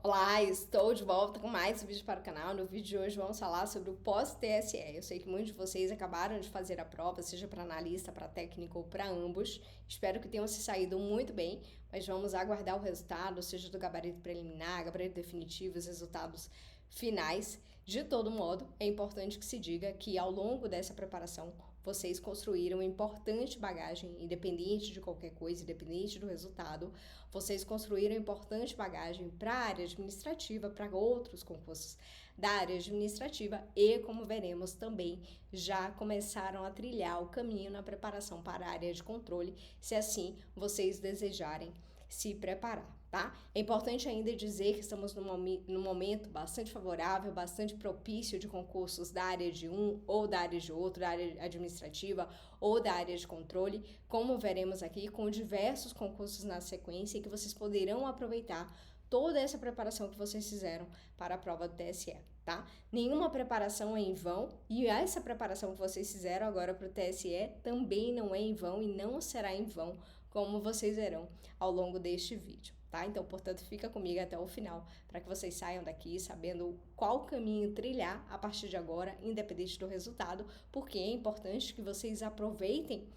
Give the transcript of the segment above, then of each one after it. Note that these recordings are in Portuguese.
Olá, estou de volta com mais um vídeo para o canal. No vídeo de hoje vamos falar sobre o pós-TSE. Eu sei que muitos de vocês acabaram de fazer a prova, seja para analista, para técnico ou para ambos. Espero que tenham se saído muito bem, mas vamos aguardar o resultado, seja do gabarito preliminar, gabarito definitivo, os resultados finais. De todo modo, é importante que se diga que ao longo dessa preparação vocês construíram importante bagagem, independente de qualquer coisa, independente do resultado, vocês construíram importante bagagem para a área administrativa, para outros concursos da área administrativa e, como veremos também, já começaram a trilhar o caminho na preparação para a área de controle, se assim vocês desejarem se preparar, tá? É importante ainda dizer que estamos num momento bastante favorável, bastante propício de concursos da área de um ou da área de outro, da área administrativa ou da área de controle, como veremos aqui, com diversos concursos na sequência e que vocês poderão aproveitar toda essa preparação que vocês fizeram para a prova do TSE, tá? Nenhuma preparação é em vão e essa preparação que vocês fizeram agora para o TSE também não é em vão e não será em vão, como vocês verão ao longo deste vídeo, tá? Então, portanto, fica comigo até o final para que vocês saiam daqui sabendo qual caminho trilhar a partir de agora, independente do resultado, porque é importante que vocês aproveitem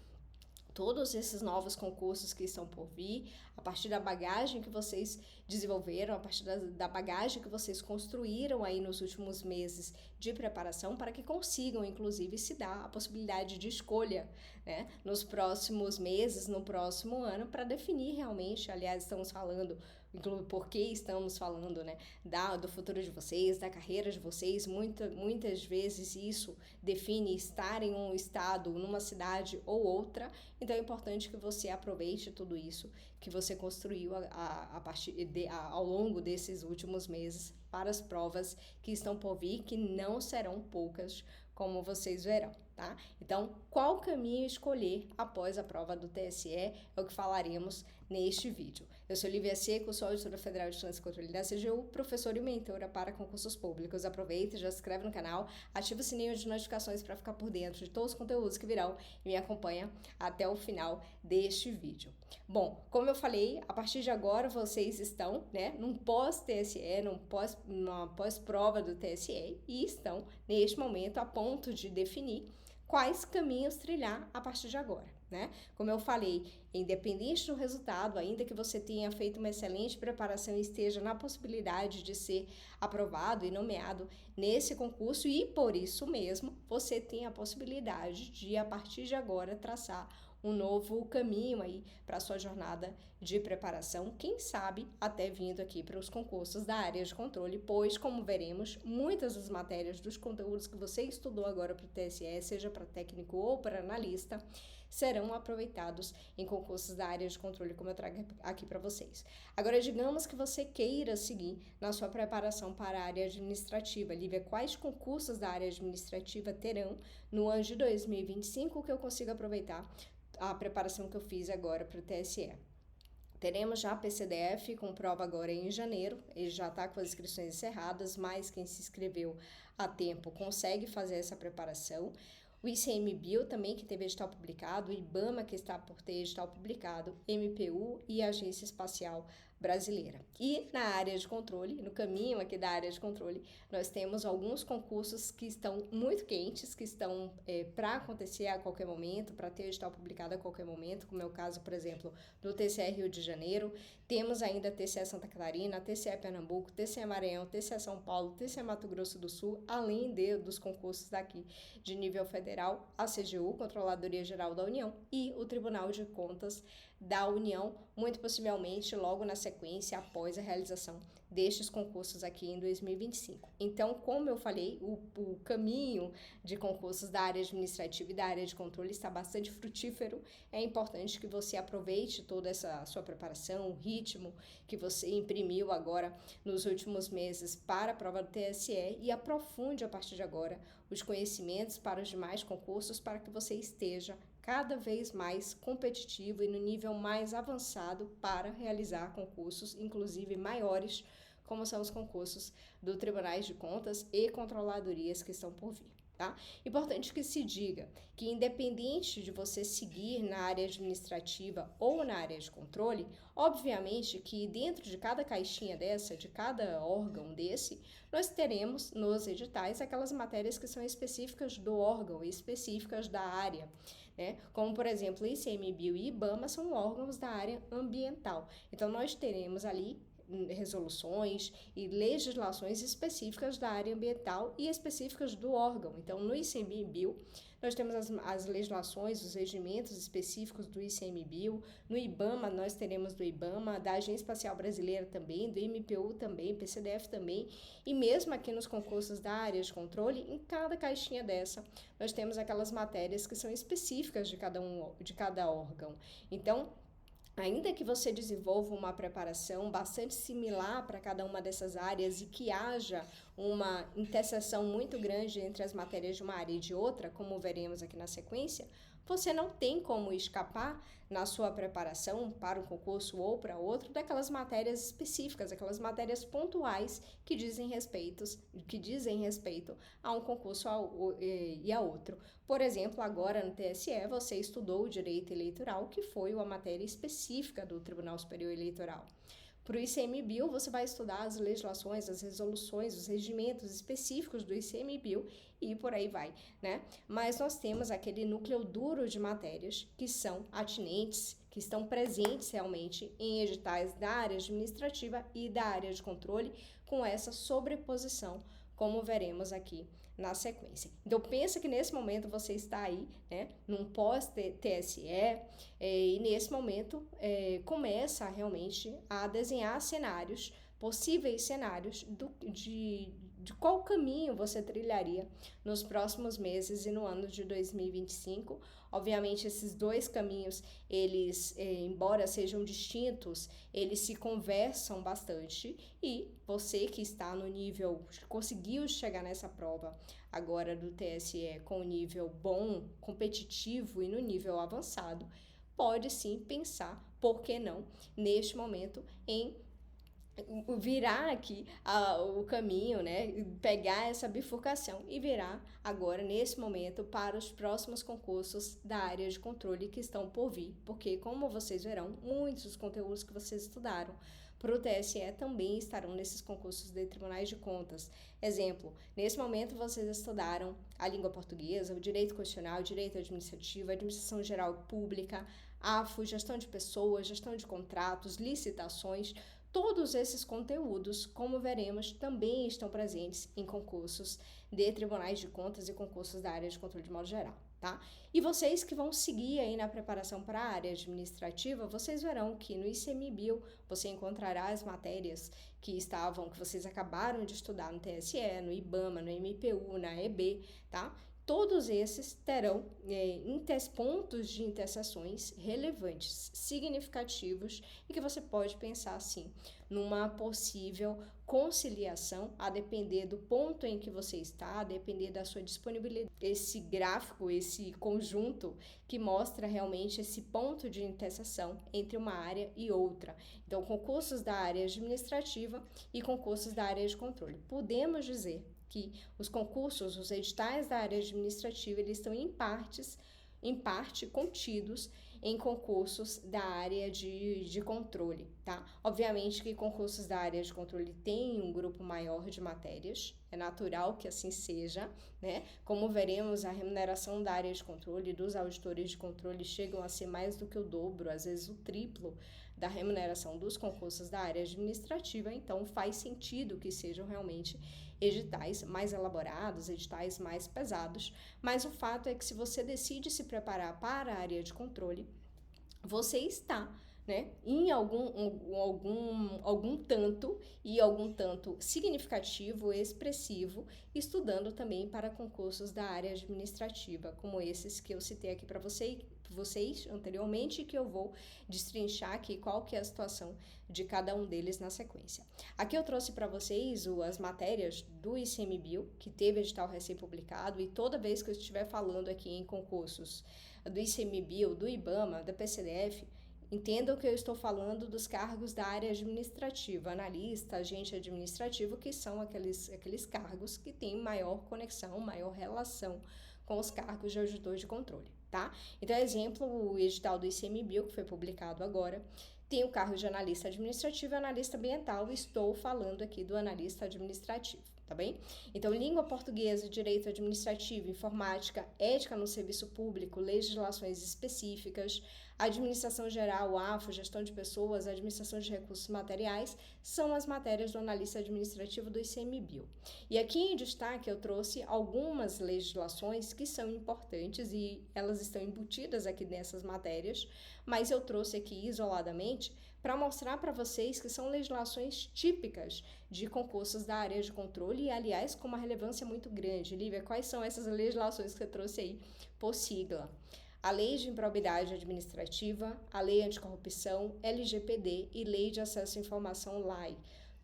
todos esses novos concursos que estão por vir, a partir da bagagem que vocês desenvolveram, a partir da bagagem que vocês construíram aí nos últimos meses de preparação, para que consigam, inclusive, se dar a possibilidade de escolha, né, nos próximos meses, no próximo ano, para definir realmente, aliás, estamos falando, porque estamos falando, né, do futuro de vocês, da carreira de vocês, muitas vezes isso define estar em um estado, numa cidade ou outra, então é importante que você aproveite tudo isso que você construiu ao longo desses últimos meses para as provas que estão por vir, que não serão poucas, como vocês verão, tá? Então, qual caminho escolher após a prova do TSE é o que falaremos neste vídeo. Eu sou Lívia Seco, sou auditora federal de Vigilância e Controle da CGU, professora e mentora para concursos públicos. Aproveita, já se inscreve no canal, ativa o sininho de notificações para ficar por dentro de todos os conteúdos que virão e me acompanha até o final deste vídeo. Bom, como eu falei, a partir de agora vocês estão, né, num pós-TSE, numa pós-prova do TSE e estão, neste momento, a ponto de definir quais caminhos trilhar a partir de agora, né? Como eu falei, independente do resultado, ainda que você tenha feito uma excelente preparação e esteja na possibilidade de ser aprovado e nomeado nesse concurso, e por isso mesmo você tem a possibilidade de, a partir de agora, traçar um novo caminho aí para a sua jornada de preparação, quem sabe até vindo aqui para os concursos da área de controle, pois, como veremos, muitas das matérias dos conteúdos que você estudou agora para o TSE, seja para técnico ou para analista, serão aproveitados em concursos da área de controle, como eu trago aqui para vocês. Agora, digamos que você queira seguir na sua preparação para a área administrativa. Lívia, quais concursos da área administrativa terão no ano de 2025 que eu consigo aproveitar a preparação que eu fiz agora para o TSE? Teremos já a PCDF com prova agora em janeiro, ele já está com as inscrições encerradas, mas quem se inscreveu a tempo consegue fazer essa preparação. O ICMBio também, que teve edital publicado, o IBAMA, que está por ter edital publicado, MPU e a Agência Espacial Brasileira. E na área de controle, no caminho aqui da área de controle, nós temos alguns concursos que estão muito quentes, que estão para acontecer a qualquer momento, para ter edital publicado a qualquer momento, como é o caso, por exemplo, do TCE Rio de Janeiro. Temos ainda a TCE Santa Catarina, a TCE Pernambuco, TCE Maranhão, TCE São Paulo, TCE Mato Grosso do Sul, além dos concursos daqui de nível federal, a CGU, Controladoria Geral da União, e o Tribunal de Contas da União, muito possivelmente logo na sequência após a realização destes concursos aqui em 2025. Então, como eu falei, o caminho de concursos da área administrativa e da área de controle está bastante frutífero. É importante que você aproveite toda essa sua preparação, o ritmo que você imprimiu agora nos últimos meses para a prova do TSE e aprofunde a partir de agora os conhecimentos para os demais concursos, para que você esteja cada vez mais competitivo e no nível mais avançado para realizar concursos, inclusive maiores, como são os concursos do Tribunais de Contas e Controladorias que estão por vir. tá? Importante que se diga que, independente de você seguir na área administrativa ou na área de controle, obviamente que dentro de cada caixinha dessa, de cada órgão desse, nós teremos nos editais aquelas matérias que são específicas do órgão, específicas da área, né? Como, por exemplo, ICMBio e IBAMA são órgãos da área ambiental. Então, nós teremos ali resoluções e legislações específicas da área ambiental e específicas do órgão. Então, no ICMBio, nós temos as legislações, os regimentos específicos do ICMBio. No IBAMA, nós teremos do IBAMA, da Agência Espacial Brasileira também, do MPU também, PCDF também. E mesmo aqui nos concursos da área de controle, em cada caixinha dessa, nós temos aquelas matérias que são específicas de cada órgão. Então, ainda que você desenvolva uma preparação bastante similar para cada uma dessas áreas e que haja uma interseção muito grande entre as matérias de uma área e de outra, como veremos aqui na sequência, você não tem como escapar na sua preparação para um concurso ou para outro daquelas matérias específicas, aquelas matérias pontuais que dizem respeito a um concurso e a outro. Por exemplo, agora no TSE você estudou o direito eleitoral, que foi uma matéria específica do Tribunal Superior Eleitoral. Para o ICMBio, você vai estudar as legislações, as resoluções, os regimentos específicos do ICMBio e por aí vai, né? Mas nós temos aquele núcleo duro de matérias que são atinentes, que estão presentes realmente em editais da área administrativa e da área de controle, com essa sobreposição, como veremos aqui na sequência. Então, pensa que nesse momento você está aí, né, num pós-TSE, e nesse momento começa realmente a desenhar cenários, possíveis cenários de qual caminho você trilharia nos próximos meses e no ano de 2025. Obviamente, esses dois caminhos, eles, embora sejam distintos, eles se conversam bastante e você que está no nível, conseguiu chegar nessa prova agora do TSE com um nível bom, competitivo e no nível avançado, pode sim pensar, por que não, neste momento, em virar aqui o caminho, né? Pegar essa bifurcação e virar agora, nesse momento, para os próximos concursos da área de controle que estão por vir, porque, como vocês verão, muitos dos conteúdos que vocês estudaram para o TSE também estarão nesses concursos de tribunais de contas. Exemplo, nesse momento vocês estudaram a língua portuguesa, o direito constitucional, o direito administrativo, a administração geral pública, AFO, gestão de pessoas, gestão de contratos, licitações. Todos esses conteúdos, como veremos, também estão presentes em concursos de tribunais de contas e concursos da área de controle de modo geral, tá? E vocês que vão seguir aí na preparação para a área administrativa, vocês verão que no ICMBio você encontrará as matérias que vocês acabaram de estudar no TSE, no IBAMA, no MPU, na EB, tá? Todos esses terão pontos de interseções relevantes, significativos e que você pode pensar, assim, numa possível conciliação, a depender do ponto em que você está, a depender da sua disponibilidade. Esse gráfico, esse conjunto que mostra realmente esse ponto de interseção entre uma área e outra. Então, concursos da área administrativa e concursos da área de controle. Podemos dizer que os concursos, os editais da área administrativa, eles estão em parte contidos em concursos da área de controle, tá? Obviamente que concursos da área de controle têm um grupo maior de matérias, é natural que assim seja, né? Como veremos, a remuneração da área de controle dos auditores de controle chegam a ser mais do que o dobro, às vezes o triplo da remuneração dos concursos da área administrativa, então faz sentido que sejam realmente editais mais elaborados, editais mais pesados, mas o fato é que se você decide se preparar para a área de controle, você está, né, em algum tanto significativo, expressivo, estudando também para concursos da área administrativa, como esses que eu citei aqui para vocês anteriormente, que eu vou destrinchar aqui qual que é a situação de cada um deles na sequência. Aqui eu trouxe para vocês as matérias do ICMBio, que teve edital recém-publicado, e toda vez que eu estiver falando aqui em concursos do ICMBio, do IBAMA, da PCDF, Entendam que eu estou falando dos cargos da área administrativa, analista, agente administrativo, que são aqueles cargos que têm maior conexão, maior relação com os cargos de auditor de controle, tá? Então, exemplo, o edital do ICMBio, que foi publicado agora, tem o cargo de analista administrativo e analista ambiental. Estou falando aqui do analista administrativo, tá bem? Então, língua portuguesa, direito administrativo, informática, ética no serviço público, legislações específicas, administração geral, AFO, gestão de pessoas, administração de recursos materiais, são as matérias do analista administrativo do ICMBio. E aqui em destaque eu trouxe algumas legislações que são importantes e elas estão embutidas aqui nessas matérias, mas eu trouxe aqui isoladamente para mostrar para vocês que são legislações típicas de concursos da área de controle e, aliás, com uma relevância muito grande. Lívia, quais são essas legislações que você trouxe aí por sigla? A Lei de Improbidade Administrativa, a Lei Anticorrupção, LGPD e Lei de Acesso à Informação, LAI.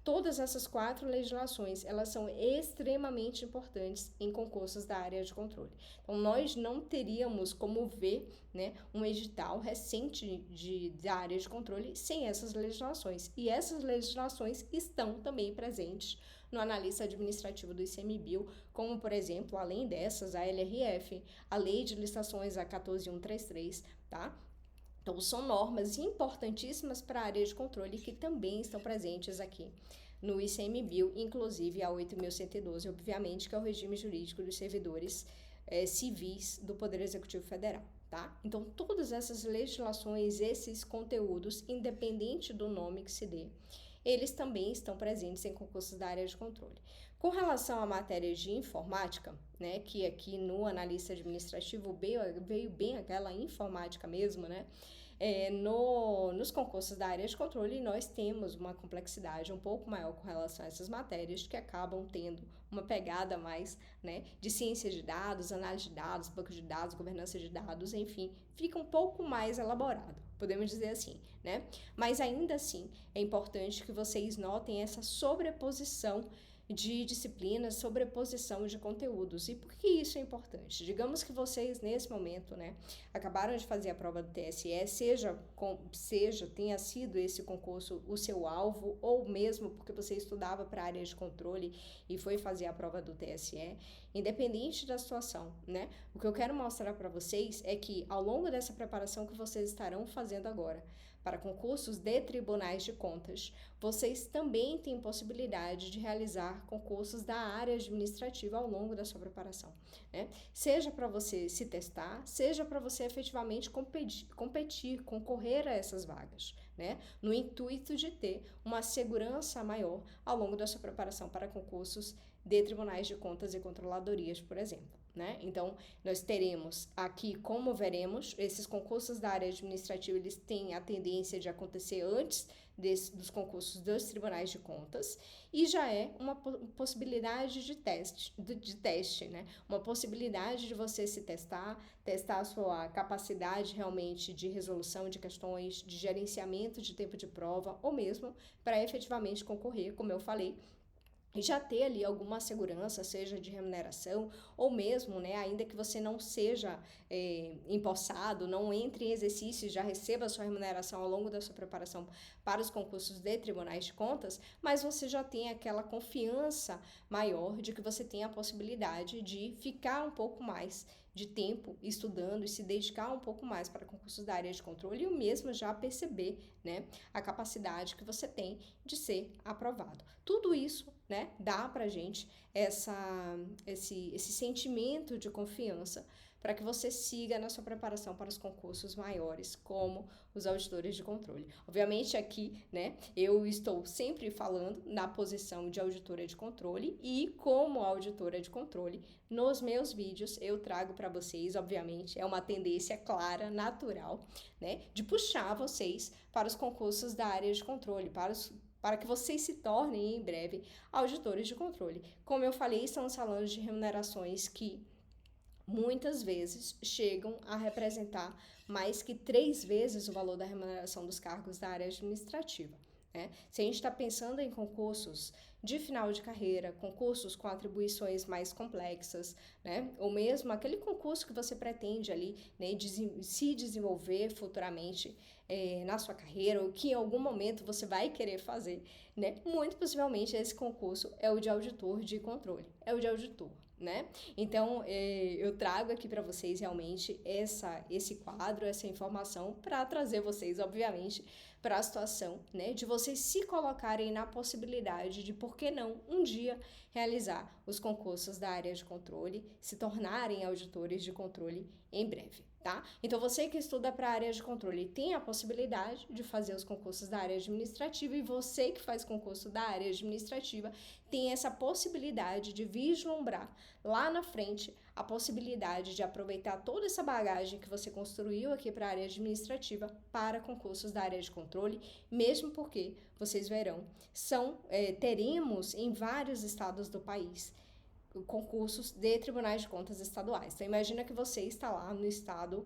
Todas essas 4 legislações, elas são extremamente importantes em concursos da área de controle. Então, nós não teríamos como ver, né, um edital recente da área de controle sem essas legislações. E essas legislações estão também presentes no analista administrativo do ICMBio, como, por exemplo, além dessas, a LRF, a Lei de Licitações, a 14133, tá? Então, são normas importantíssimas para a área de controle que também estão presentes aqui no ICMBio, inclusive a 8.112, obviamente, que é o regime jurídico dos servidores civis do Poder Executivo Federal, tá? Então, todas essas legislações, esses conteúdos, independente do nome que se dê, eles também estão presentes em concursos da área de controle. Com relação à matéria de informática, né, que aqui no analista administrativo veio bem aquela informática mesmo, né? Nos concursos da área de controle, nós temos uma complexidade um pouco maior com relação a essas matérias que acabam tendo uma pegada mais, né, de ciência de dados, análise de dados, banco de dados, governança de dados, enfim, fica um pouco mais elaborado, podemos dizer assim, né? Mas ainda assim, é importante que vocês notem essa sobreposição de disciplinas, sobreposição de conteúdos. E por que isso é importante? Digamos que vocês, nesse momento, né, acabaram de fazer a prova do TSE, tenha sido esse concurso o seu alvo, ou mesmo porque você estudava para a área de controle e foi fazer a prova do TSE, independente da situação, né? O que eu quero mostrar para vocês é que, ao longo dessa preparação que vocês estarão fazendo agora, para concursos de tribunais de contas, vocês também têm possibilidade de realizar concursos da área administrativa ao longo da sua preparação, né? Seja para você se testar, seja para você efetivamente competir, concorrer a essas vagas, né? No intuito de ter uma segurança maior ao longo da sua preparação para concursos de tribunais de contas e controladorias, por exemplo, né? Então, nós teremos aqui, como veremos, esses concursos da área administrativa, eles têm a tendência de acontecer antes dos concursos dos tribunais de contas, e já é uma possibilidade de teste, né? Uma possibilidade de você se testar a sua capacidade realmente de resolução de questões, de gerenciamento de tempo de prova, ou mesmo para efetivamente concorrer, como eu falei, e já ter ali alguma segurança, seja de remuneração, ou mesmo, né, ainda que você não seja empossado, não entre em exercício, já receba a sua remuneração ao longo da sua preparação para os concursos de tribunais de contas, mas você já tem aquela confiança maior de que você tem a possibilidade de ficar um pouco mais de tempo estudando e se dedicar um pouco mais para concursos da área de controle e o mesmo já perceber, né, a capacidade que você tem de ser aprovado. Tudo isso, né, dá pra gente esse sentimento de confiança para que você siga na sua preparação para os concursos maiores, como os auditores de controle. Obviamente aqui, né, eu estou sempre falando na posição de auditora de controle e como auditora de controle, nos meus vídeos eu trago para vocês, obviamente, é uma tendência clara, natural, né, de puxar vocês para os concursos da área de controle, para que vocês se tornem, em breve, auditores de controle. Como eu falei, estamos falando de remunerações que muitas vezes chegam a representar mais que 3 vezes o valor da remuneração dos cargos da área administrativa, né? Se a gente está pensando em concursos de final de carreira, concursos com atribuições mais complexas, né? Ou mesmo aquele concurso que você pretende ali, né, se desenvolver futuramente na sua carreira, ou que em algum momento você vai querer fazer, né? Muito possivelmente esse concurso é o de auditor de controle, é o de auditor, né? Então, eu trago aqui para vocês realmente esse quadro, essa informação, para trazer vocês, obviamente, para a situação, né, de vocês se colocarem na possibilidade de, por que não, um dia realizar os concursos da área de controle, se tornarem auditores de controle em breve. Tá? Então, você que estuda para a área de controle tem a possibilidade de fazer os concursos da área administrativa, e você que faz concurso da área administrativa tem essa possibilidade de vislumbrar lá na frente a possibilidade de aproveitar toda essa bagagem que você construiu aqui para a área administrativa para concursos da área de controle, mesmo porque, vocês verão, teremos em vários estados do país concursos de tribunais de contas estaduais. Então, imagina que você está lá no estado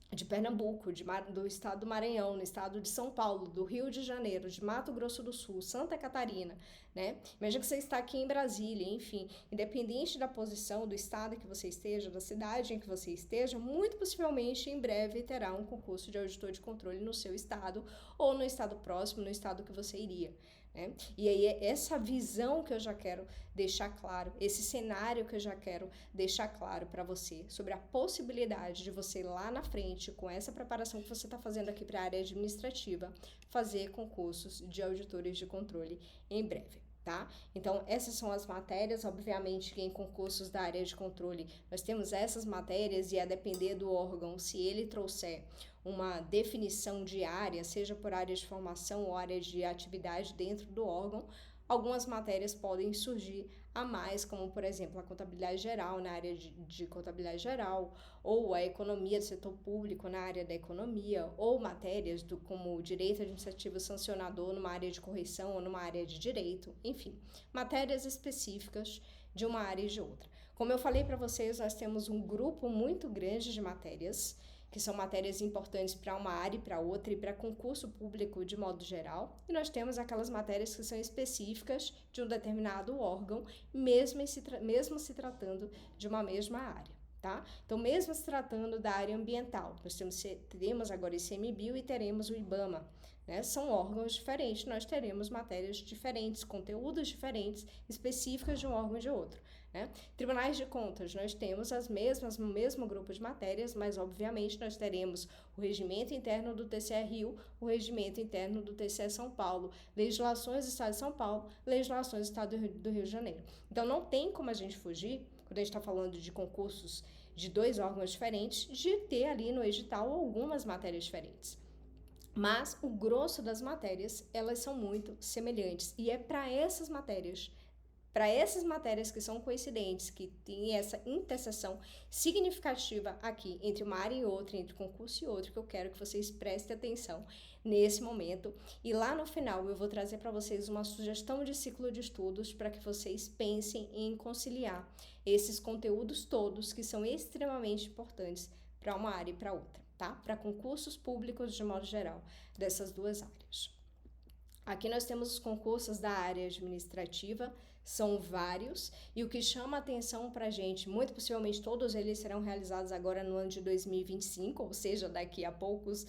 de Pernambuco, do estado do Maranhão, no estado de São Paulo, do Rio de Janeiro, de Mato Grosso do Sul, Santa Catarina, né? Imagina que você está aqui em Brasília, enfim, independente da posição, do estado em que você esteja, da cidade em que você esteja, muito possivelmente em breve terá um concurso de auditor de controle no seu estado, ou no estado próximo, no estado que você iria, né? E aí essa visão que eu já quero deixar claro, esse cenário que eu já quero deixar claro para você, sobre a possibilidade de você lá na frente, com essa preparação que você está fazendo aqui para a área administrativa, fazer concursos de auditores de controle em breve. Tá? Então, essas são as matérias. Obviamente que em concursos da área de controle nós temos essas matérias, e a depender do órgão, se ele trouxer uma definição de área, seja por área de formação ou área de atividade dentro do órgão, algumas matérias podem surgir a mais, como, por exemplo, a contabilidade geral na área de contabilidade geral, ou a economia do setor público na área da economia, ou matérias como direito administrativo sancionador numa área de correição ou numa área de direito, enfim, matérias específicas de uma área e de outra. Como eu falei para vocês, nós temos um grupo muito grande de matérias, que são matérias importantes para uma área e para outra, e para concurso público de modo geral, e nós temos aquelas matérias que são específicas de um determinado órgão, mesmo se tratando de uma mesma área, tá? Então, mesmo se tratando da área ambiental, nós teremos agora o ICMBio e teremos o IBAMA, né? São órgãos diferentes, nós teremos matérias diferentes, conteúdos diferentes, específicas de um órgão e de outro, né? Tribunais de contas, nós temos o mesmo grupo de matérias, mas obviamente nós teremos o regimento interno do TCE-Rio, o regimento interno do TCE São Paulo, legislações do Estado de São Paulo, legislações do Estado do Rio de Janeiro. Então, não tem como a gente fugir, quando a gente está falando de concursos de dois órgãos diferentes, de ter ali no edital algumas matérias diferentes. Mas o grosso das matérias, elas são muito semelhantes, e é para essas matérias que são coincidentes, que tem essa interseção significativa aqui entre uma área e outra, entre concurso e outro, que eu quero que vocês prestem atenção nesse momento. E lá no final eu vou trazer para vocês uma sugestão de ciclo de estudos para que vocês pensem em conciliar esses conteúdos todos que são extremamente importantes para uma área e para outra, tá? Para concursos públicos de modo geral, dessas duas áreas. Aqui nós temos os concursos da área administrativa, são vários, e o que chama a atenção para a gente, muito possivelmente todos eles serão realizados agora no ano de 2025, ou seja, daqui a poucos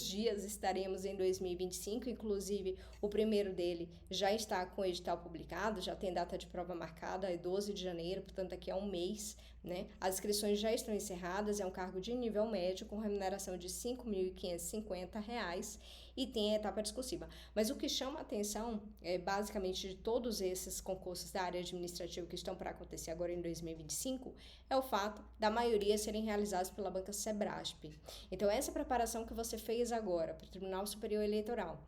dias estaremos em 2025, inclusive o primeiro dele já está com o edital publicado, já tem data de prova marcada, é 12 de janeiro, portanto daqui a um mês, né? As inscrições já estão encerradas, é um cargo de nível médio com remuneração de R$ 5.550 e tem a etapa discursiva. Mas o que chama a atenção, basicamente, de todos esses concursos da área administrativa que estão para acontecer agora em 2025, é o fato da maioria serem realizados pela banca Sebrasp. Então, essa preparação que você fez agora para o Tribunal Superior Eleitoral,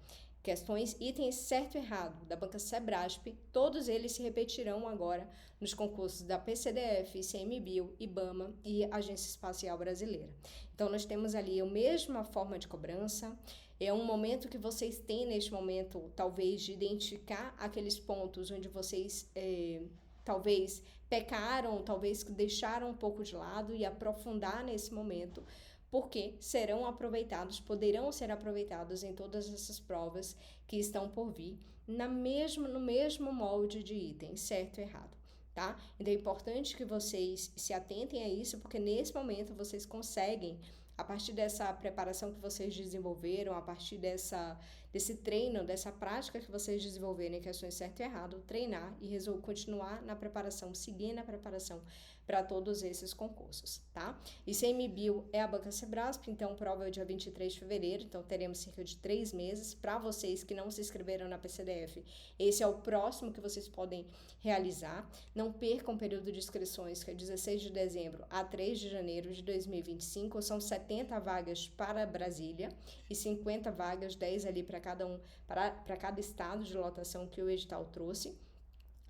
questões, itens certo e errado da banca Sebrasp, todos eles se repetirão agora nos concursos da PCDF, ICMBio, IBAMA e Agência Espacial Brasileira. Então, nós temos ali a mesma forma de cobrança. É um momento que vocês têm neste momento, talvez, de identificar aqueles pontos onde vocês talvez pecaram, talvez deixaram um pouco de lado, e aprofundar nesse momento, porque serão aproveitados, poderão ser aproveitados em todas essas provas que estão por vir, no mesmo molde de itens, certo e errado. Tá? Então é importante que vocês se atentem a isso, porque nesse momento vocês conseguem, a partir dessa preparação que vocês desenvolveram, a partir desse treino, dessa prática que vocês desenvolverem em questões certo e errado, treinar e continuar na preparação, seguir na preparação para todos esses concursos, tá? ICMBio é a Banca Sebrasp, então prova é o dia 23 de fevereiro, então teremos cerca de 3 meses. Para vocês que não se inscreveram na PCDF, esse é o próximo que vocês podem realizar. Não percam o período de inscrições, que é 16 de dezembro a 3 de janeiro de 2025, são 70 vagas para Brasília e 50 vagas, 10 ali para cada estado de lotação que o edital trouxe.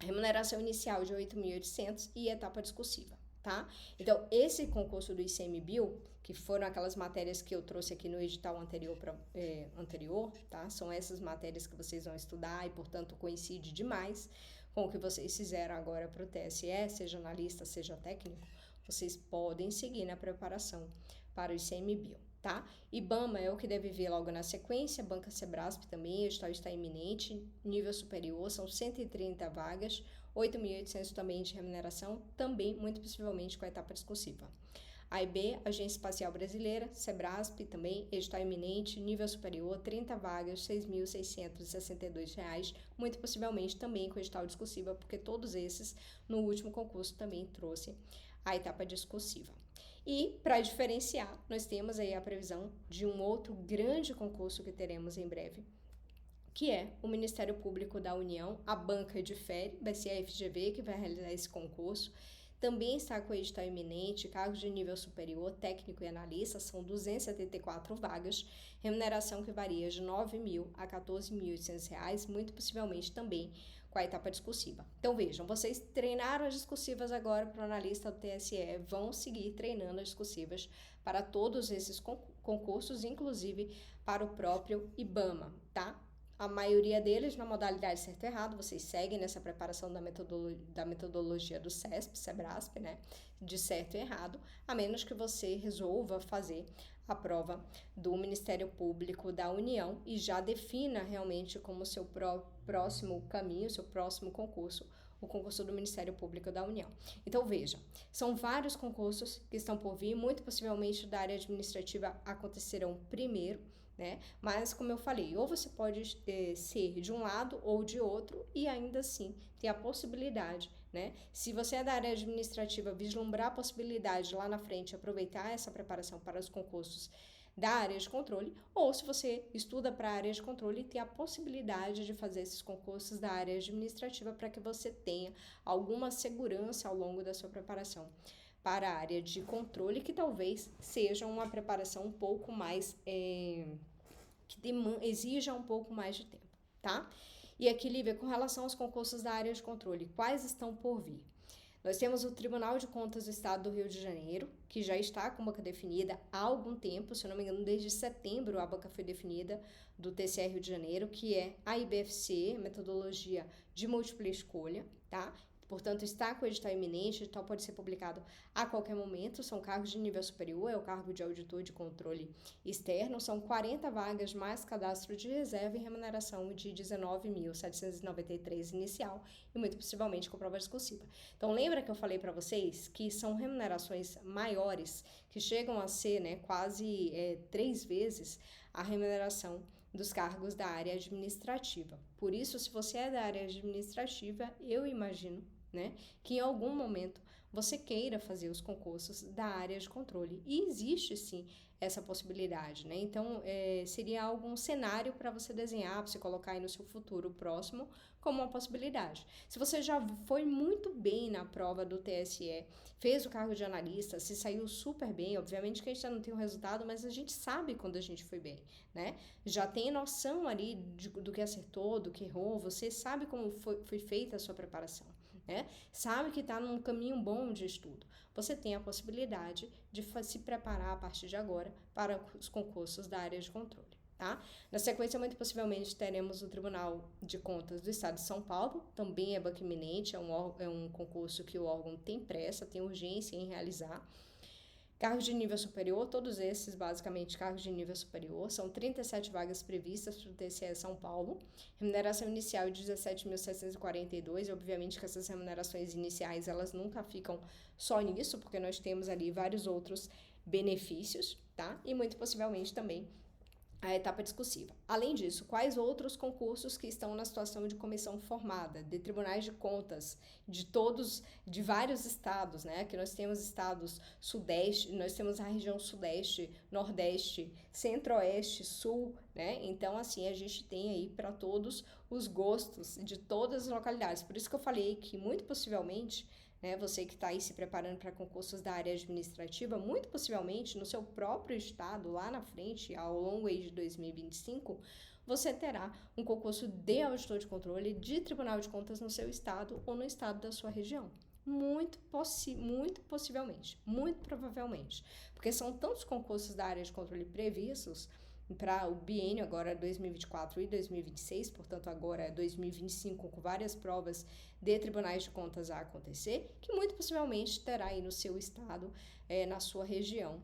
Remuneração inicial de 8.800 e etapa discursiva, tá? Então, esse concurso do ICMBio, que foram aquelas matérias que eu trouxe aqui no edital anterior, tá? São essas matérias que vocês vão estudar e, portanto, coincide demais com o que vocês fizeram agora para o TSE, seja analista, seja técnico, vocês podem seguir na preparação para o ICMBio, tá? IBAMA é o que deve vir logo na sequência, Banca Sebrasp também, o edital está iminente, nível superior, são 130 vagas, 8.800 também de remuneração, também muito possivelmente com a etapa discursiva. AIB, Agência Espacial Brasileira, Sebrasp também, edital iminente, nível superior, 30 vagas, R$ 6.662, muito possivelmente também com edital discursiva, porque todos esses no último concurso também trouxe a etapa discursiva. E, para diferenciar, nós temos aí a previsão de um outro grande concurso que teremos em breve, que é o Ministério Público da União, a banca difere, vai ser a FGV que vai realizar esse concurso. Também está com o edital iminente, cargos de nível superior, técnico e analista, são 274 vagas, remuneração que varia de R$ 9.000 a R$ 14.800, muito possivelmente também com a etapa discursiva. Então vejam, vocês treinaram as discursivas agora para o analista do TSE, vão seguir treinando as discursivas para todos esses concursos, inclusive para o próprio IBAMA, tá? A maioria deles na modalidade certo e errado, vocês seguem nessa preparação da metodologia do CESP, Sebrasp, né? De certo e errado, a menos que você resolva fazer a prova do Ministério Público da União e já defina realmente como seu próximo caminho, seu próximo concurso, o concurso do Ministério Público da União. Então, veja, são vários concursos que estão por vir, muito possivelmente da área administrativa acontecerão primeiro, né? Mas, como eu falei, ou você pode ser de um lado ou de outro e ainda assim ter a possibilidade, né? Se você é da área administrativa, vislumbrar a possibilidade lá na frente, aproveitar essa preparação para os concursos da área de controle, ou se você estuda para a área de controle, ter a possibilidade de fazer esses concursos da área administrativa para que você tenha alguma segurança ao longo da sua preparação para a área de controle, que talvez seja uma preparação um pouco mais, exija um pouco mais de tempo, tá? E aqui, Lívia, com relação aos concursos da área de controle, quais estão por vir? Nós temos o Tribunal de Contas do Estado do Rio de Janeiro, que já está com banca definida há algum tempo, se eu não me engano, desde setembro a banca foi definida do TCE Rio de Janeiro, que é a IBFC, metodologia de múltipla escolha, tá? Portanto, está com o edital iminente, o edital pode ser publicado a qualquer momento, são cargos de nível superior, é o cargo de auditor de controle externo, são 40 vagas mais cadastro de reserva e remuneração de R$ 19.793 inicial e muito possivelmente com prova discursiva. Então, lembra que eu falei para vocês que são remunerações maiores, que chegam a ser, né, quase 3 vezes a remuneração dos cargos da área administrativa. Por isso, se você é da área administrativa, eu imagino, né, que em algum momento você queira fazer os concursos da área de controle. E existe, sim, essa possibilidade, né? Então, seria algum cenário para você desenhar, para você colocar aí no seu futuro próximo como uma possibilidade. Se você já foi muito bem na prova do TSE, fez o cargo de analista, se saiu super bem, obviamente que a gente ainda não tem o resultado, mas a gente sabe quando a gente foi bem, né? Já tem noção ali do que acertou, do que errou, você sabe como foi feita a sua preparação, né? Sabe que está num caminho bom de estudo. Você tem a possibilidade de se preparar a partir de agora para os concursos da área de controle, tá? Na sequência, muito possivelmente, teremos o Tribunal de Contas do Estado de São Paulo, também é banca iminente, é um concurso que o órgão tem pressa, tem urgência em realizar. Cargos de nível superior, todos esses, basicamente, cargos de nível superior, são 37 vagas previstas para o TCE São Paulo, remuneração inicial de 17.742, e obviamente que essas remunerações iniciais, elas nunca ficam só nisso, porque nós temos ali vários outros benefícios, tá? E muito possivelmente também a etapa discursiva. Além disso, quais outros concursos que estão na situação de comissão formada, de tribunais de contas, de vários estados, né? Aqui nós temos estados sudeste, nós temos a região sudeste, nordeste, centro-oeste, sul, né? Então, assim, a gente tem aí para todos os gostos de todas as localidades. Por isso que eu falei que, muito possivelmente, né, você que está aí se preparando para concursos da área administrativa, muito possivelmente no seu próprio estado, lá na frente, ao longo aí de 2025, você terá um concurso de auditor de controle de Tribunal de Contas no seu estado ou no estado da sua região. Muito possivelmente, muito provavelmente, porque são tantos concursos da área de controle previstos para o biênio agora 2024 e 2026, portanto agora 2025 com várias provas de tribunais de contas a acontecer, que muito possivelmente terá aí no seu estado, na sua região,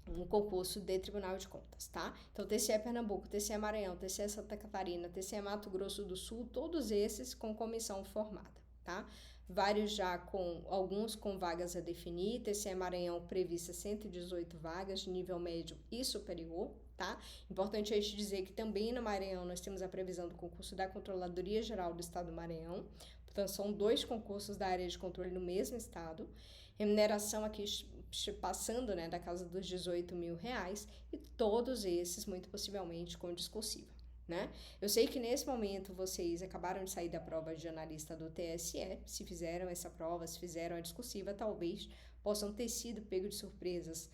um concurso de Tribunal de Contas, tá? Então, TCE Pernambuco, TCE Maranhão, TCE Santa Catarina, TCE Mato Grosso do Sul, todos esses com comissão formada, tá? Vários já alguns com vagas a definir, TCE Maranhão prevista 118 vagas de nível médio e superior, tá? Importante a gente dizer que também no Maranhão nós temos a previsão do concurso da Controladoria Geral do Estado do Maranhão, portanto são 2 concursos da área de controle no mesmo estado, remuneração aqui passando, né, da casa dos R$18.000 e todos esses muito possivelmente com discursiva, né? Eu sei que nesse momento vocês acabaram de sair da prova de analista do TSE, se fizeram essa prova, se fizeram a discursiva, talvez possam ter sido pego de surpresa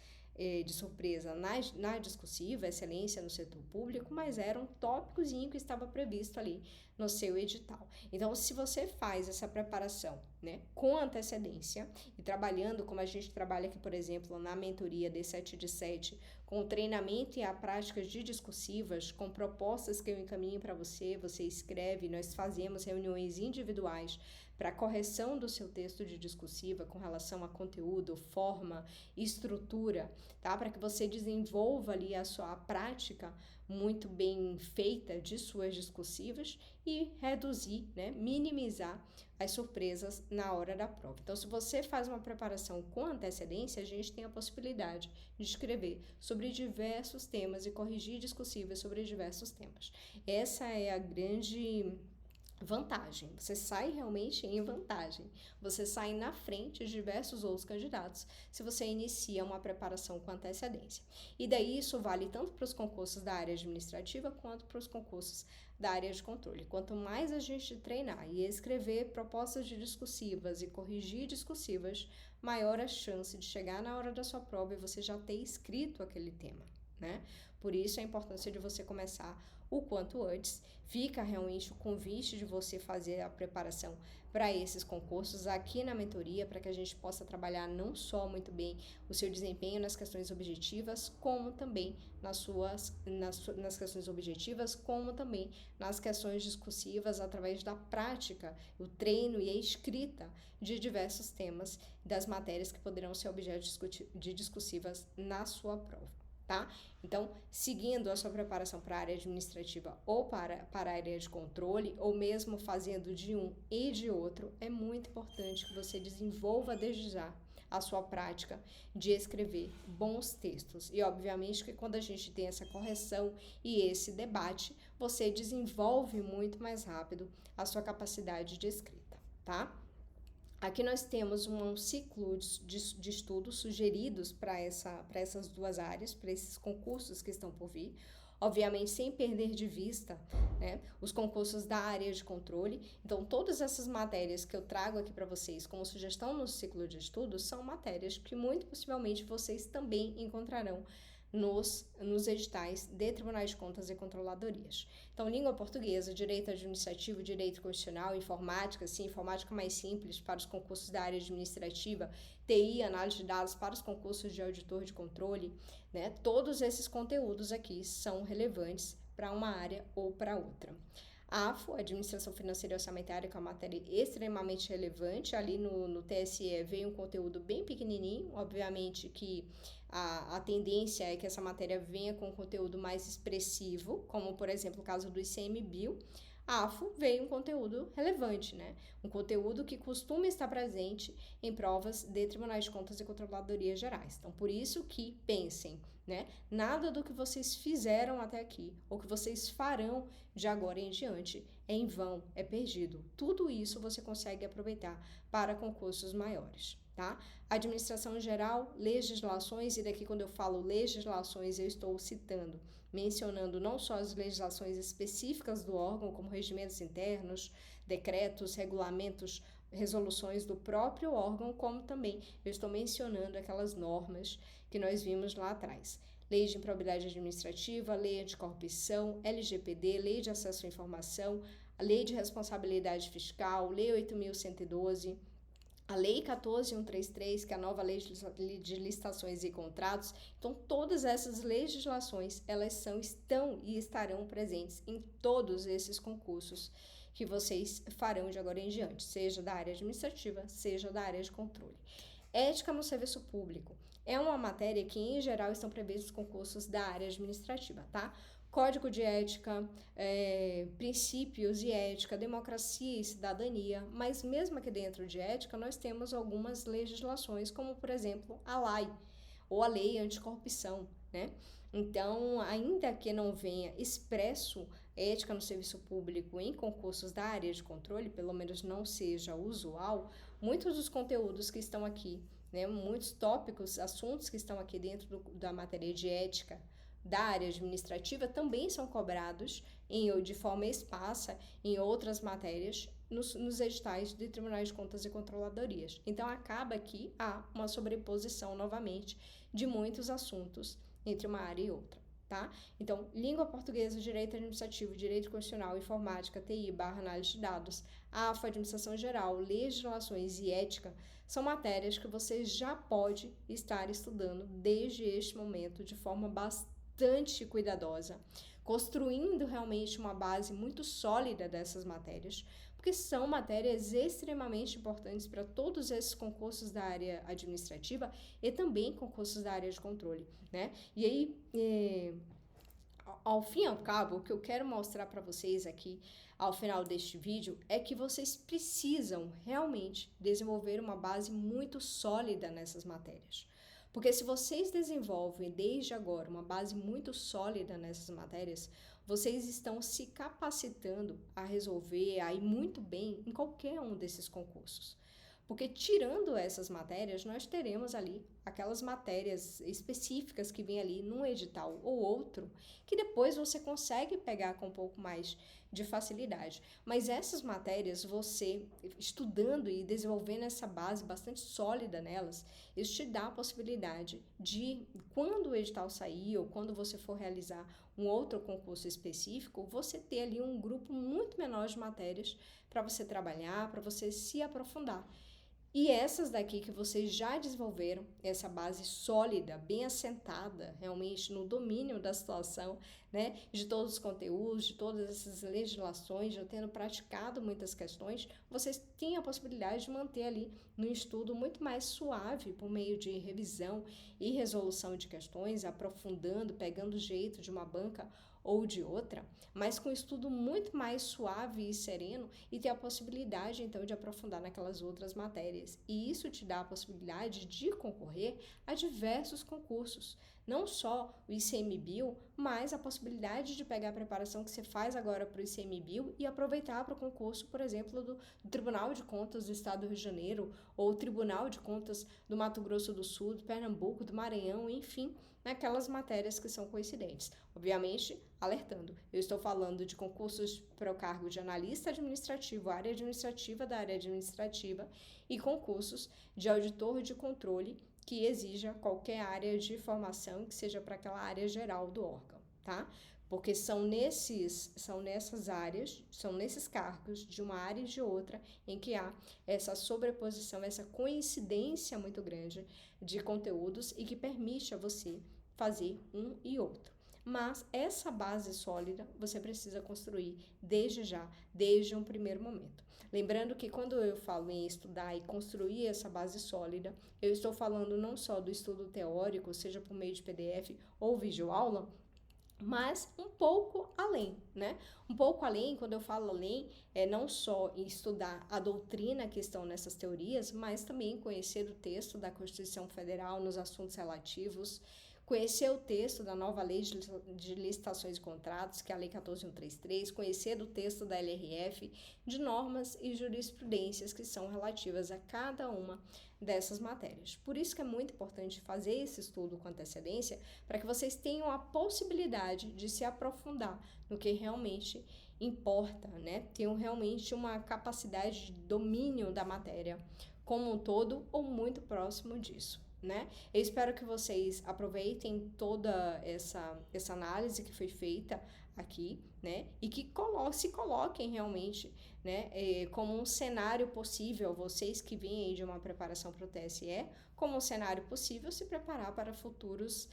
na discursiva, excelência no setor público, mas era um tópicozinho que estava previsto ali no seu edital. Então, se você faz essa preparação, né, com antecedência e trabalhando como a gente trabalha aqui, por exemplo, na mentoria D7 de 7, com o treinamento e a práticas de discursivas, com propostas que eu encaminho para você, você escreve, nós fazemos reuniões individuais para correção do seu texto de discursiva com relação a conteúdo, forma, estrutura, tá? Para que você desenvolva ali a sua prática muito bem feita de suas discursivas e reduzir, né, minimizar as surpresas na hora da prova. Então, se você faz uma preparação com antecedência, a gente tem a possibilidade de escrever sobre diversos temas e corrigir discursivas sobre diversos temas. Essa é a grande vantagem, você sai realmente em vantagem, você sai na frente de diversos outros candidatos se você inicia uma preparação com antecedência. E daí isso vale tanto para os concursos da área administrativa quanto para os concursos da área de controle. Quanto mais a gente treinar e escrever propostas de discursivas e corrigir discursivas, maior a chance de chegar na hora da sua prova e você já ter escrito aquele tema, né? Por isso a importância de você começar o quanto antes. Fica realmente o convite de você fazer a preparação para esses concursos aqui na mentoria, para que a gente possa trabalhar não só muito bem o seu desempenho nas questões objetivas, como também nas questões objetivas, como também nas questões discursivas, através da prática, o treino e a escrita de diversos temas das matérias que poderão ser objeto de discursivas na sua prova. Tá? Então, seguindo a sua preparação para a área administrativa ou para a área de controle, ou mesmo fazendo de um e de outro, é muito importante que você desenvolva desde já a sua prática de escrever bons textos. E, obviamente, que quando a gente tem essa correção e esse debate, você desenvolve muito mais rápido a sua capacidade de escrita, tá? Aqui nós temos um ciclo de estudos sugeridos para essas 2 áreas, para esses concursos que estão por vir. Obviamente, sem perder de vista, né, os concursos da área de controle. Então, todas essas matérias que eu trago aqui para vocês como sugestão no ciclo de estudos são matérias que muito possivelmente vocês também encontrarão nos editais de tribunais de contas e controladorias. Então, língua portuguesa, direito administrativo, direito constitucional, informática, sim, informática mais simples para os concursos da área administrativa, TI, análise de dados para os concursos de auditor de controle, né? Todos esses conteúdos aqui são relevantes para uma área ou para outra. AFO, Administração Financeira e Orçamentária, que é uma matéria extremamente relevante. Ali no TSE veio um conteúdo bem pequenininho, obviamente que a tendência é que essa matéria venha com conteúdo mais expressivo, como, por exemplo, o caso do ICMBio. A AFO veio um conteúdo relevante, né? Um conteúdo que costuma estar presente em provas de tribunais de contas e controladorias gerais. Então, por isso que pensem, né? Nada do que vocês fizeram até aqui, ou que vocês farão de agora em diante, é em vão, é perdido. Tudo isso você consegue aproveitar para concursos maiores, tá? Administração geral, legislações, e daqui quando eu falo legislações, eu estou citando, mencionando não só as legislações específicas do órgão, como regimentos internos, decretos, regulamentos, resoluções do próprio órgão, como também eu estou mencionando aquelas normas que nós vimos lá atrás. Lei de improbidade administrativa, lei anticorrupção, LGPD, lei de acesso à informação, a lei de responsabilidade fiscal, lei 8.112, a Lei 14.133, que é a nova lei de licitações e contratos. Então, todas essas legislações, elas estão e estarão presentes em todos esses concursos que vocês farão de agora em diante, seja da área administrativa, seja da área de controle. Ética no serviço público é uma matéria que, em geral, estão previstos concursos da área administrativa, tá? Código de ética, princípios e ética, democracia e cidadania, mas mesmo aqui dentro de ética nós temos algumas legislações, como por exemplo a LAI, ou a Lei Anticorrupção, né? Então, ainda que não venha expresso ética no serviço público em concursos da área de controle, pelo menos não seja usual, muitos dos conteúdos que estão aqui, né, muitos tópicos, assuntos que estão aqui dentro da matéria de ética, da área administrativa também são cobrados de forma esparsa em outras matérias nos editais de tribunais de contas e controladorias. Então, acaba que há uma sobreposição, novamente, de muitos assuntos entre uma área e outra, tá? Então, língua portuguesa, direito administrativo, direito constitucional, informática, TI, análise de dados, AFA, administração geral, legislações e ética, são matérias que você já pode estar estudando desde este momento de forma bastante cuidadosa, construindo realmente uma base muito sólida dessas matérias, porque são matérias extremamente importantes para todos esses concursos da área administrativa e também concursos da área de controle, né? E aí, ao fim e ao cabo, o que eu quero mostrar para vocês aqui, ao final deste vídeo, é que vocês precisam realmente desenvolver uma base muito sólida nessas matérias. Porque se vocês desenvolvem desde agora uma base muito sólida nessas matérias, vocês estão se capacitando a resolver, a ir muito bem em qualquer um desses concursos. Porque tirando essas matérias, nós teremos ali aquelas matérias específicas que vêm ali num edital ou outro, que depois você consegue pegar com um pouco mais de facilidade. Mas essas matérias, você estudando e desenvolvendo essa base bastante sólida nelas, isso te dá a possibilidade de, quando o edital sair ou quando você for realizar um outro concurso específico, você ter ali um grupo muito menor de matérias para você trabalhar, para você se aprofundar. E essas daqui que vocês já desenvolveram, essa base sólida, bem assentada, realmente no domínio da situação, né, de todos os conteúdos, de todas essas legislações, já tendo praticado muitas questões, vocês têm a possibilidade de manter ali no estudo muito mais suave, por meio de revisão e resolução de questões, aprofundando, pegando o jeito de uma banca ou de outra, mas com estudo muito mais suave e sereno, e ter a possibilidade, então, de aprofundar naquelas outras matérias. E isso te dá a possibilidade de concorrer a diversos concursos, não só o ICMBio, mas a possibilidade de pegar a preparação que você faz agora para o ICMBio e aproveitar para o concurso, por exemplo, do Tribunal de Contas do Estado do Rio de Janeiro, ou o Tribunal de Contas do Mato Grosso do Sul, do Pernambuco, do Maranhão, enfim, naquelas matérias que são coincidentes. Obviamente, alertando, eu estou falando de concursos para o cargo de analista administrativo, área administrativa da área administrativa, e concursos de auditor de controle que exija qualquer área de formação que seja para aquela área geral do órgão, tá? Porque são nessas áreas, são nesses cargos de uma área e de outra em que há essa sobreposição, essa coincidência muito grande de conteúdos e que permite a você fazer um e outro. mas essa base sólida você precisa construir desde já, desde um primeiro momento. Lembrando que quando eu falo em estudar e construir essa base sólida, eu estou falando não só do estudo teórico, seja por meio de PDF ou videoaula, mas um pouco além, né? Um pouco além, quando eu falo além, é não só estudar a doutrina que estão nessas teorias, mas também conhecer o texto da Constituição Federal nos assuntos relativos, conhecer o texto da nova Lei de Licitações e Contratos, que é a Lei 14.133, conhecer o texto da LRF, de normas e jurisprudências que são relativas a cada uma dessas matérias. Por isso que é muito importante fazer esse estudo com antecedência, para que vocês tenham a possibilidade de se aprofundar no que realmente importa, né? Tenham realmente uma capacidade de domínio da matéria como um todo ou muito próximo disso, né? Eu espero que vocês aproveitem toda essa análise que foi feita aqui, né? E que se coloquem realmente, né? Como um cenário possível, vocês que vêm de uma preparação para o TSE, como um cenário possível se preparar para futuros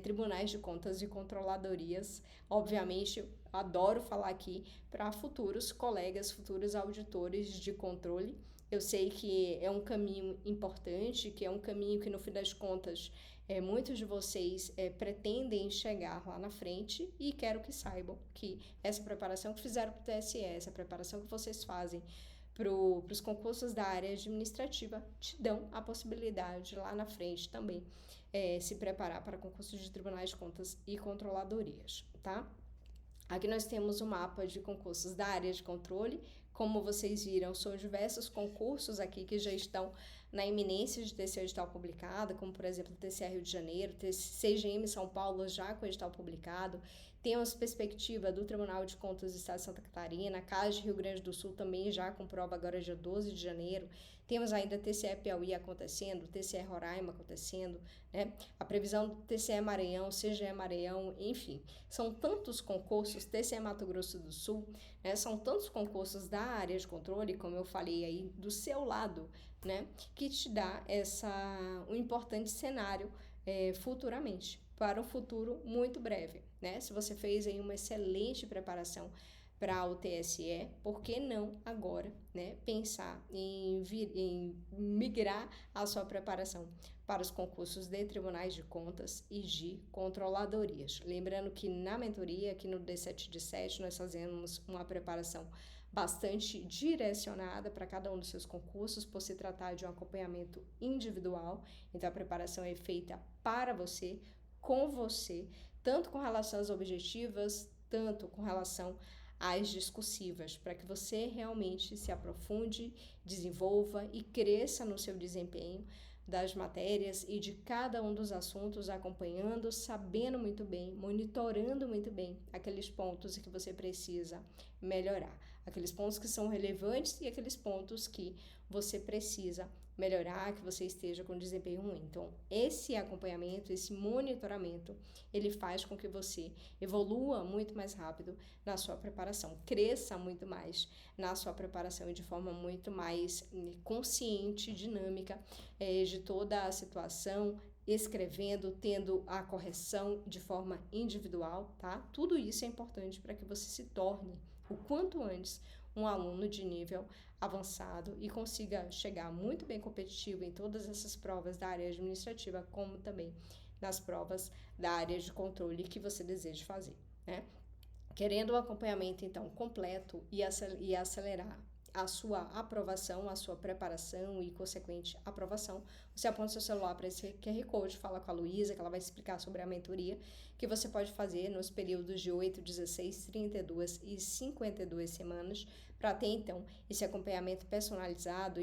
tribunais de contas e controladorias. Obviamente, adoro falar aqui para futuros colegas, futuros auditores de controle. Eu sei que é um caminho importante, que é um caminho que, no fim das contas, muitos de vocês pretendem chegar lá na frente, e quero que saibam que essa preparação que fizeram para o TSE, essa preparação que vocês fazem para os concursos da área administrativa, te dão a possibilidade lá na frente também se preparar para concursos de tribunais de contas e controladorias, tá? Aqui nós temos o mapa de concursos da área de controle. Como vocês viram, são diversos concursos aqui que já estão na iminência de ter seu edital publicado, como, por exemplo, o TCE Rio de Janeiro, CGM São Paulo já com edital publicado. Temos perspectiva do Tribunal de Contas do Estado de Santa Catarina, CAS de Rio Grande do Sul também já com prova agora dia 12 de janeiro. Temos ainda TCE Piauí acontecendo, TCE Roraima acontecendo, né? A previsão do TCE Maranhão, CGE Maranhão, enfim. São tantos concursos, TCE Mato Grosso do Sul, né? São tantos concursos da área de controle, como eu falei aí, do seu lado, né? Que te dá um importante cenário futuramente, para um futuro muito breve, né? Se você fez aí uma excelente preparação para o TSE, por que não agora, né, pensar em migrar a sua preparação para os concursos de tribunais de contas e de controladorias? Lembrando que na mentoria, aqui no D7 de 7, nós fazemos uma preparação bastante direcionada para cada um dos seus concursos, por se tratar de um acompanhamento individual. Então, a preparação é feita para você, com você, tanto com relação às objetivas, tanto com relação às discursivas, para que você realmente se aprofunde, desenvolva e cresça no seu desempenho das matérias e de cada um dos assuntos, acompanhando, sabendo muito bem, monitorando muito bem aqueles pontos que você precisa melhorar, aqueles pontos que são relevantes e aqueles pontos que você precisa melhorar, que você esteja com desempenho ruim. Então, esse acompanhamento, esse monitoramento, ele faz com que você evolua muito mais rápido na sua preparação, cresça muito mais na sua preparação e de forma muito mais consciente, dinâmica de toda a situação, escrevendo, tendo a correção de forma individual, tá? Tudo isso é importante para que você se torne o quanto antes um aluno de nível avançado e consiga chegar muito bem competitivo em todas essas provas da área administrativa, como também nas provas da área de controle que você deseja fazer, né? Querendo um acompanhamento, então, completo e acelerar a sua aprovação, a sua preparação e consequente aprovação, você aponta seu celular para esse QR Code, fala com a Luísa, que ela vai explicar sobre a mentoria que você pode fazer nos períodos de 8, 16, 32 e 52 semanas, para ter, então, esse acompanhamento personalizado,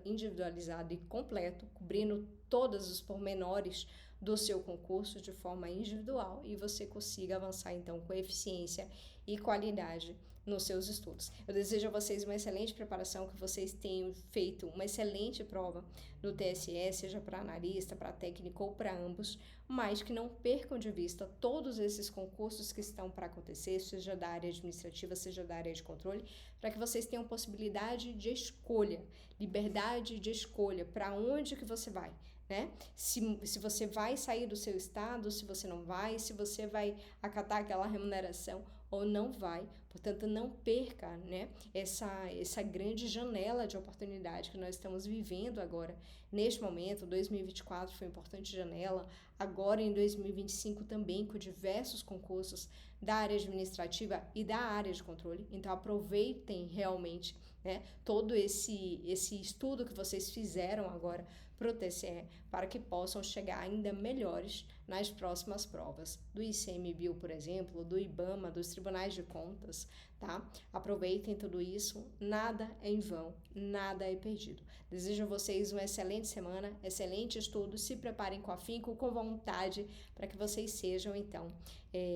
individualizado e completo, cobrindo todos os pormenores do seu concurso de forma individual, e você consiga avançar, então, com eficiência e qualidade nos seus estudos. Eu desejo a vocês uma excelente preparação, que vocês tenham feito uma excelente prova no TSE, seja para analista, para técnico ou para ambos, mas que não percam de vista todos esses concursos que estão para acontecer, seja da área administrativa, seja da área de controle, para que vocês tenham possibilidade de escolha, liberdade de escolha, para onde que você vai, né? Se você vai sair do seu estado, se você não vai, se você vai acatar aquela remuneração ou não vai. Portanto, não perca, né, essa grande janela de oportunidade que nós estamos vivendo agora. Neste momento, 2024 foi uma importante janela, agora em 2025 também, com diversos concursos da área administrativa e da área de controle. Então, aproveitem realmente, né, todo esse estudo que vocês fizeram agora para o TCE, para que possam chegar ainda melhores nas próximas provas do ICMBio, por exemplo, do IBAMA, dos tribunais de contas, tá? Aproveitem tudo isso, nada é em vão, nada é perdido. Desejo a vocês uma excelente semana, excelente estudo, se preparem com afinco, com vontade, para que vocês sejam, então,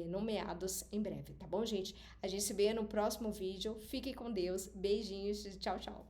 nomeados em breve, tá bom, gente? A gente se vê no próximo vídeo, fiquem com Deus, beijinhos, tchau, tchau!